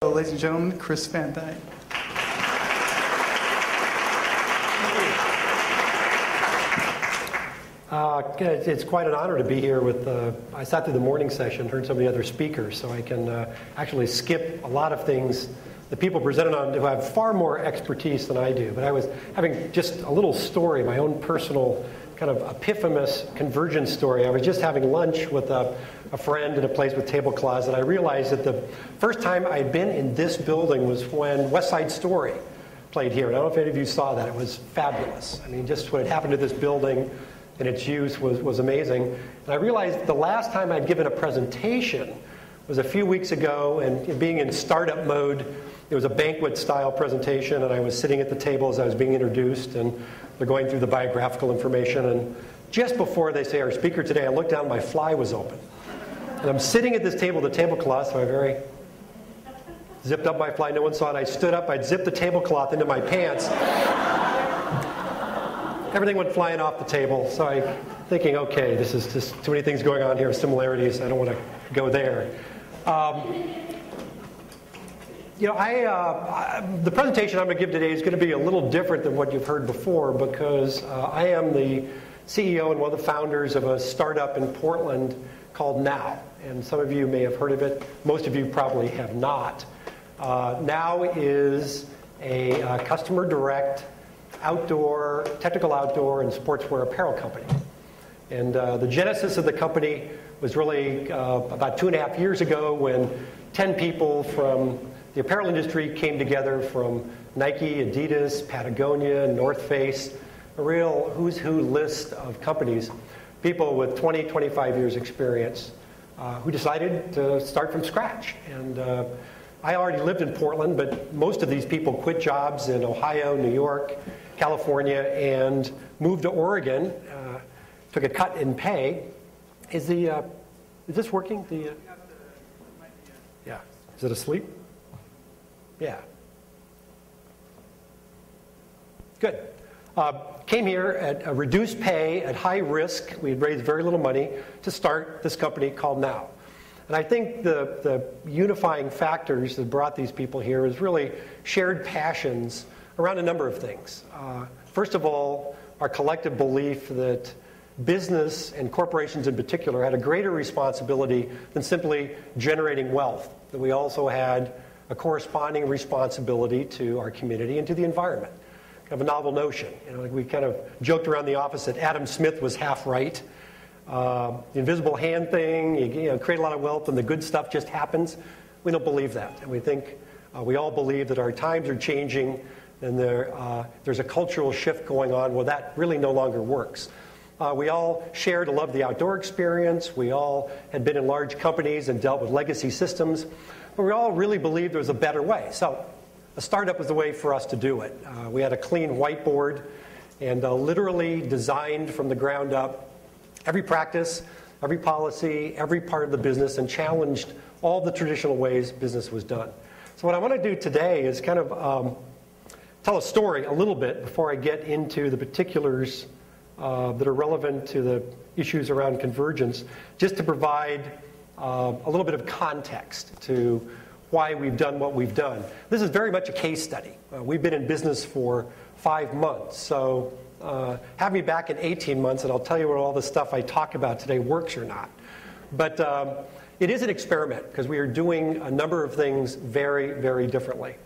Ladies and gentlemen, Chris Van Dyke. It's quite an honor to be here with, I sat through the morning session, heard some of the other speakers, so I can actually skip a lot of things that people presented on who have far more expertise than I do. But I was having just a little story, my own personal kind of epiphany convergence story. I was just having lunch with a friend in a place with tablecloths, and I realized that the first time I'd been in this building was when West Side Story played here. And I don't know if any of you saw that. It was fabulous. I mean, just what had happened to this building and its use was amazing. And I realized the last time I'd given a presentation was a few weeks ago, and being in startup mode, it was a banquet-style presentation, and I was sitting at the table as I was being introduced, and they're going through the biographical information, and just before they say our speaker today, I looked down, my fly was open. And I'm sitting at this table, the tablecloth, so I very zipped up my fly, no one saw it. I stood up, I'd zipped the tablecloth into my pants. Everything went flying off the table, so I'm thinking, okay, this is just too many things going on here, similarities, I don't want to go there. The presentation I'm going to give today is going to be a little different than what you've heard before, because I am the CEO and one of the founders of a startup in Portland called Nau. And some of you may have heard of it. Most of you probably have not. Nau is a customer direct technical outdoor and sportswear apparel company. And the genesis of the company was really about 2.5 years ago when 10 people from the apparel industry came together, from Nike, Adidas, Patagonia, North Face, a real who's who list of companies, people with 20, 25 years experience who decided to start from scratch. And I already lived in Portland, but most of these people quit jobs in Ohio, New York, California, and moved to Oregon, took a cut in pay. Is this working? Yeah. Is it asleep? Yeah. Good. Came here at a reduced pay, at high risk. We had raised very little money to start this company called Nau. And I think the unifying factors that brought these people here is really shared passions around a number of things. First of all, our collective belief that business and corporations in particular had a greater responsibility than simply generating wealth, that we also had a corresponding responsibility to our community and to the environment. Kind of a novel notion. We kind of joked around the office that Adam Smith was half right. The invisible hand thing, you create a lot of wealth and the good stuff just happens. We don't believe that. And we think, we all believe that our times are changing and there's a cultural shift going on where that really no longer works. We all shared a love of the outdoor experience. We all had been in large companies and dealt with legacy systems. But we all really believed there was a better way. So a startup was the way for us to do it. We had a clean whiteboard and literally designed from the ground up every practice, every policy, every part of the business, and challenged all the traditional ways business was done. So what I want to do today is kind of tell a story a little bit before I get into the particulars that are relevant to the issues around convergence, just to provide a little bit of context to why we've done what we've done. This is very much a case study. We've been in business for 5 months, so have me back in 18 months and I'll tell you whether all the stuff I talk about today works or not. But it is an experiment because we are doing a number of things very, very differently.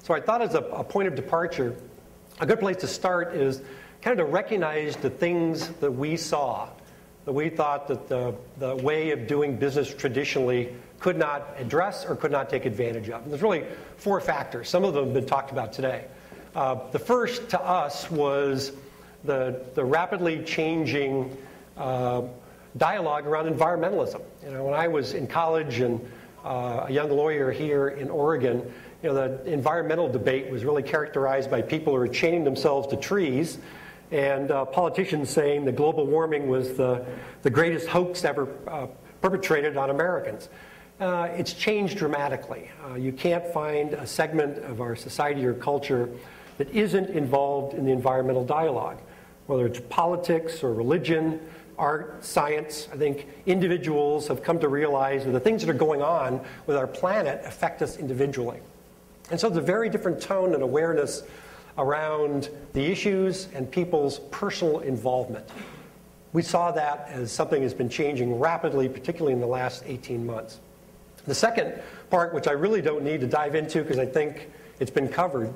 So I thought as a point of departure, a good place to start is kind of to recognize the things that we saw, that we thought that the way of doing business traditionally could not address or could not take advantage of. And there's really 4 factors. Some of them have been talked about today. The first to us was the rapidly changing dialogue around environmentalism. When I was in college and a young lawyer here in Oregon, the environmental debate was really characterized by people who were chaining themselves to trees and politicians saying that global warming was the greatest hoax ever perpetrated on Americans. It's changed dramatically. You can't find a segment of our society or culture that isn't involved in the environmental dialogue. whether it's politics or religion, art, science. I think individuals have come to realize that the things that are going on with our planet affect us individually. And so there's a very different tone and awareness around the issues and people's personal involvement. We saw that as something that's been changing rapidly, particularly in the last 18 months. The second part, which I really don't need to dive into because I think it's been covered,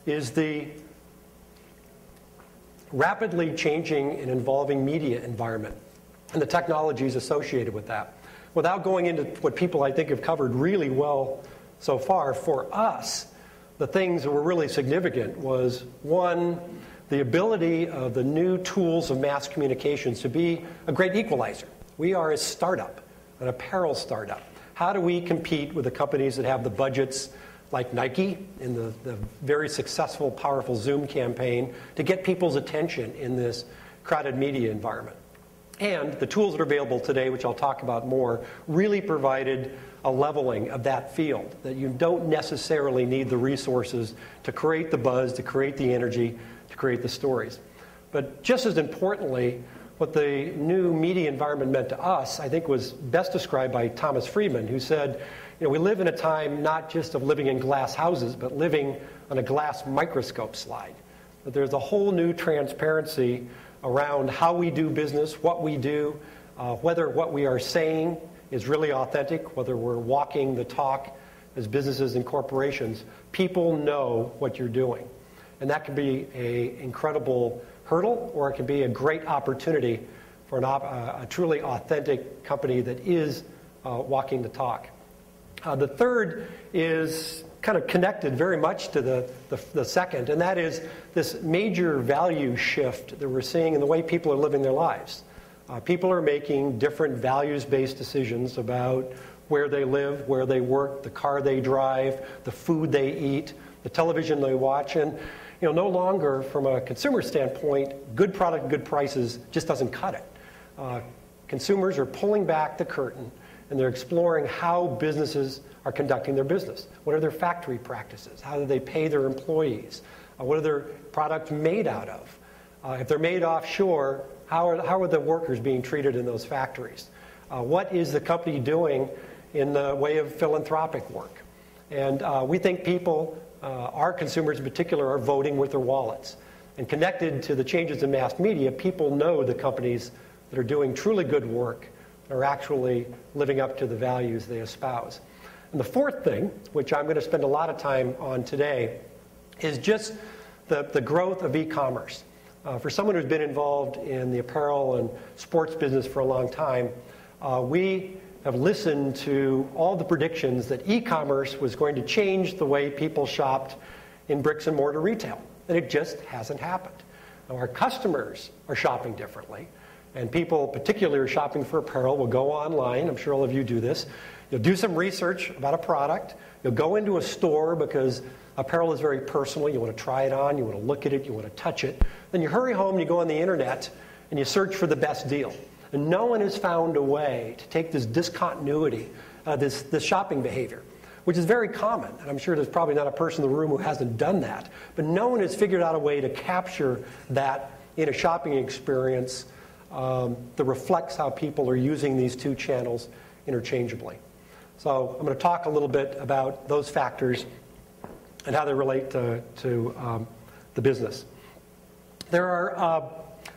is the rapidly changing and evolving media environment and the technologies associated with that. Without going into what people I think have covered really well so far, for us, the things that were really significant was, one, the ability of the new tools of mass communications to be a great equalizer. We are a startup, an apparel startup. How do we compete with the companies that have the budgets like Nike in the very successful, powerful Zoom campaign to get people's attention in this crowded media environment? And the tools that are available today, which I'll talk about more, really provided a leveling of that field, that you don't necessarily need the resources to create the buzz, to create the energy, to create the stories. But just as importantly, what the new media environment meant to us, I think, was best described by Thomas Friedman, who said, we live in a time not just of living in glass houses, but living on a glass microscope slide. That there's a whole new transparency around how we do business, what we do, whether what we are saying is really authentic, whether we're walking the talk as businesses and corporations. People know what you're doing. And that can be an incredible hurdle, or it can be a great opportunity for a truly authentic company that is walking the talk. The third is kind of connected very much to the second, and that is this major value shift that we're seeing in the way people are living their lives. People are making different values-based decisions about where they live, where they work, the car they drive, the food they eat, the television they watch, and no longer, from a consumer standpoint, good product, good prices just doesn't cut it. Consumers are pulling back the curtain, and they're exploring how businesses are conducting their business. What are their factory practices? How do they pay their employees? What are their products made out of? If they're made offshore, how are the workers being treated in those factories? What is the company doing in the way of philanthropic work? And we think people, our consumers in particular, are voting with their wallets. And connected to the changes in mass media, people know the companies that are doing truly good work are actually living up to the values they espouse. And the fourth thing, which I'm going to spend a lot of time on today, is just the growth of e-commerce. For someone who's been involved in the apparel and sports business for a long time, we have listened to all the predictions that e-commerce was going to change the way people shopped in bricks and mortar retail. And it just hasn't happened. Now, our customers are shopping differently. And people, particularly who are shopping for apparel, will go online. I'm sure all of you do this. You'll do some research about a product. You'll go into a store because apparel is very personal. You want to try it on. You want to look at it. You want to touch it. Then you hurry home and you go on the internet and you search for the best deal. And no one has found a way to take this discontinuity, this shopping behavior, which is very common. And I'm sure there's probably not a person in the room who hasn't done that. But no one has figured out a way to capture that in a shopping experience that reflects how people are using these two channels interchangeably. So I'm going to talk a little bit about those factors and how they relate to the business. There are,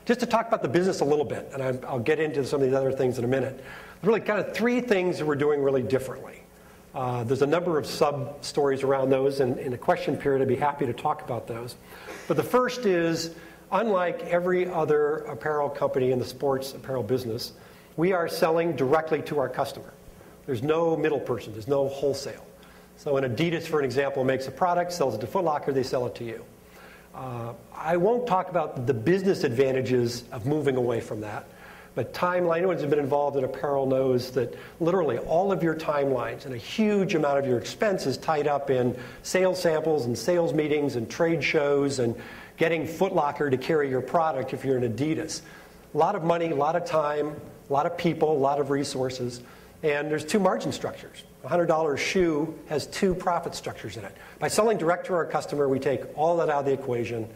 just to talk about the business a little bit, and I'll get into some of these other things in a minute, really kind of three things that we're doing really differently. There's a number of sub-stories around those, and in a question period I'd be happy to talk about those. But the first is, unlike every other apparel company in the sports apparel business, we are selling directly to our customer. There's no middle person. There's no wholesale. So when Adidas, for an example, makes a product, sells it to Foot Locker, they sell it to you. I won't talk about the business advantages of moving away from that, but timeline, anyone who's been involved in apparel knows that literally all of your timelines and a huge amount of your expense is tied up in sales samples and sales meetings and trade shows and getting Foot Locker to carry your product if you're an Adidas. A lot of money, a lot of time, a lot of people, a lot of resources, and there's two margin structures. A $100 shoe has two profit structures in it. By selling direct to our customer, we take all that out of the equation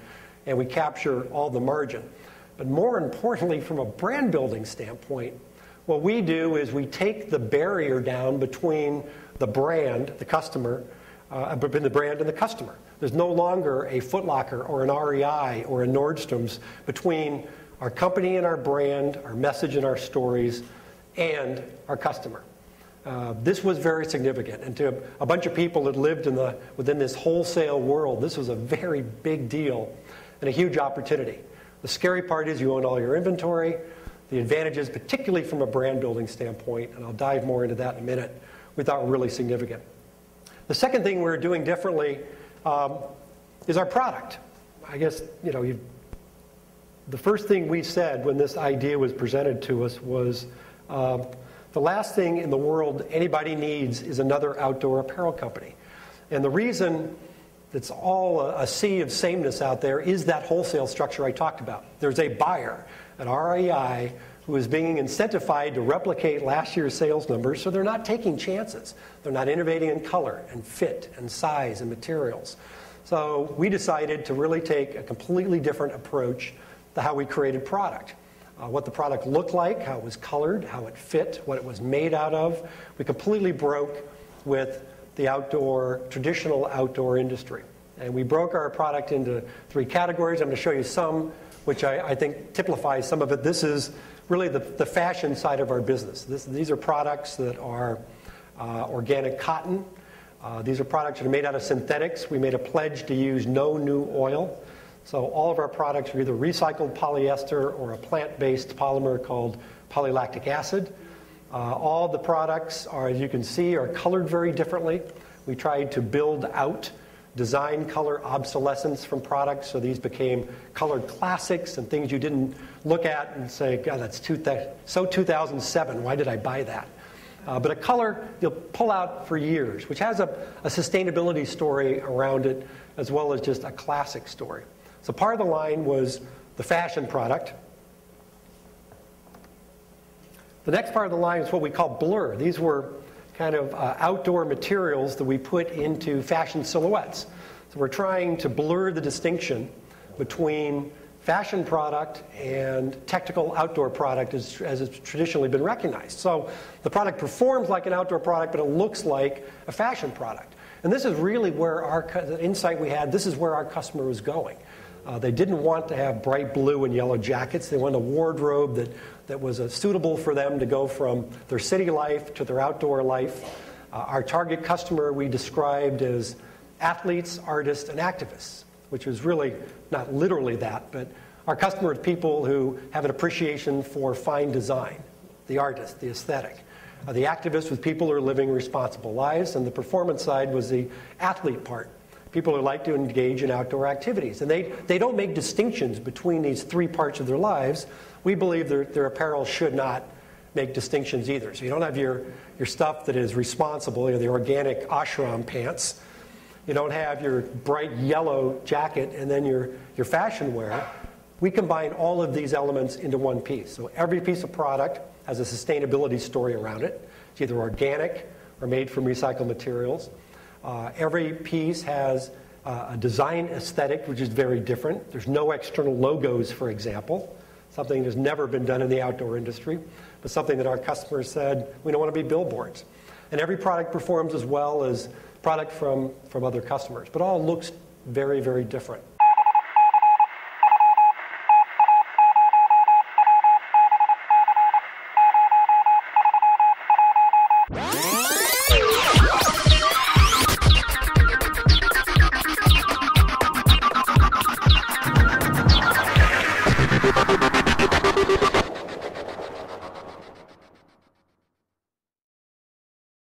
and we capture all the margin. But more importantly, from a brand building standpoint, what we do is we take the barrier down between the brand, the customer, between the brand and the customer. There's no longer a Foot Locker or an REI or a Nordstrom's between our company and our brand, our message and our stories, and our customer. This was very significant. And to a bunch of people that lived within this wholesale world, this was a very big deal and a huge opportunity. The scary part is you own all your inventory. The advantages, particularly from a brand building standpoint, and I'll dive more into that in a minute, we thought were really significant. The second thing we're doing differently is our product. I guess, the first thing we said when this idea was presented to us was the last thing in the world anybody needs is another outdoor apparel company. And the reason it's all a sea of sameness out there is that wholesale structure I talked about. There's a buyer, an REI, who is being incentivized to replicate last year's sales numbers, so they're not taking chances. They're not innovating in color and fit and size and materials. So we decided to really take a completely different approach to how we created product. What the product looked like, how it was colored, how it fit, what it was made out of. We completely broke with the traditional outdoor industry. And we broke our product into 3 categories. I'm going to show you some, which I think typifies some of it. This is really the fashion side of our business. These are products that are organic cotton. These are products that are made out of synthetics. We made a pledge to use no new oil. So all of our products are either recycled polyester or a plant-based polymer called polylactic acid. All the products are, as you can see, are colored very differently. We tried to build out design color obsolescence from products, so these became colored classics and things you didn't look at and say, God, that's so 2007, why did I buy that? But a color you'll pull out for years, which has a sustainability story around it, as well as just a classic story. So part of the line was the fashion product. The next part of the line is what we call blur. These were kind of outdoor materials that we put into fashion silhouettes. So we're trying to blur the distinction between fashion product and technical outdoor product as it's traditionally been recognized. So the product performs like an outdoor product, but it looks like a fashion product. And this is really where the insight we had, this is where our customer was going. They didn't want to have bright blue and yellow jackets. They wanted a wardrobe that was suitable for them to go from their city life to their outdoor life. Our target customer we described as athletes, artists, and activists, which was really not literally that, but our customer is people who have an appreciation for fine design, the artist, the aesthetic. The activists was people who are living responsible lives, and the performance side was the athlete part. People who like to engage in outdoor activities. And they don't make distinctions between these 3 parts of their lives. We believe their apparel should not make distinctions either. So you don't have your stuff that is responsible, the organic ashram pants. You don't have your bright yellow jacket and then your fashion wear. We combine all of these elements into one piece. So every piece of product has a sustainability story around it. It's either organic or made from recycled materials. Every piece has a design aesthetic, which is very different. There's no external logos, for example, something that's never been done in the outdoor industry, but something that our customers said, we don't want to be billboards. And every product performs as well as product from other customers, but all looks very, very different.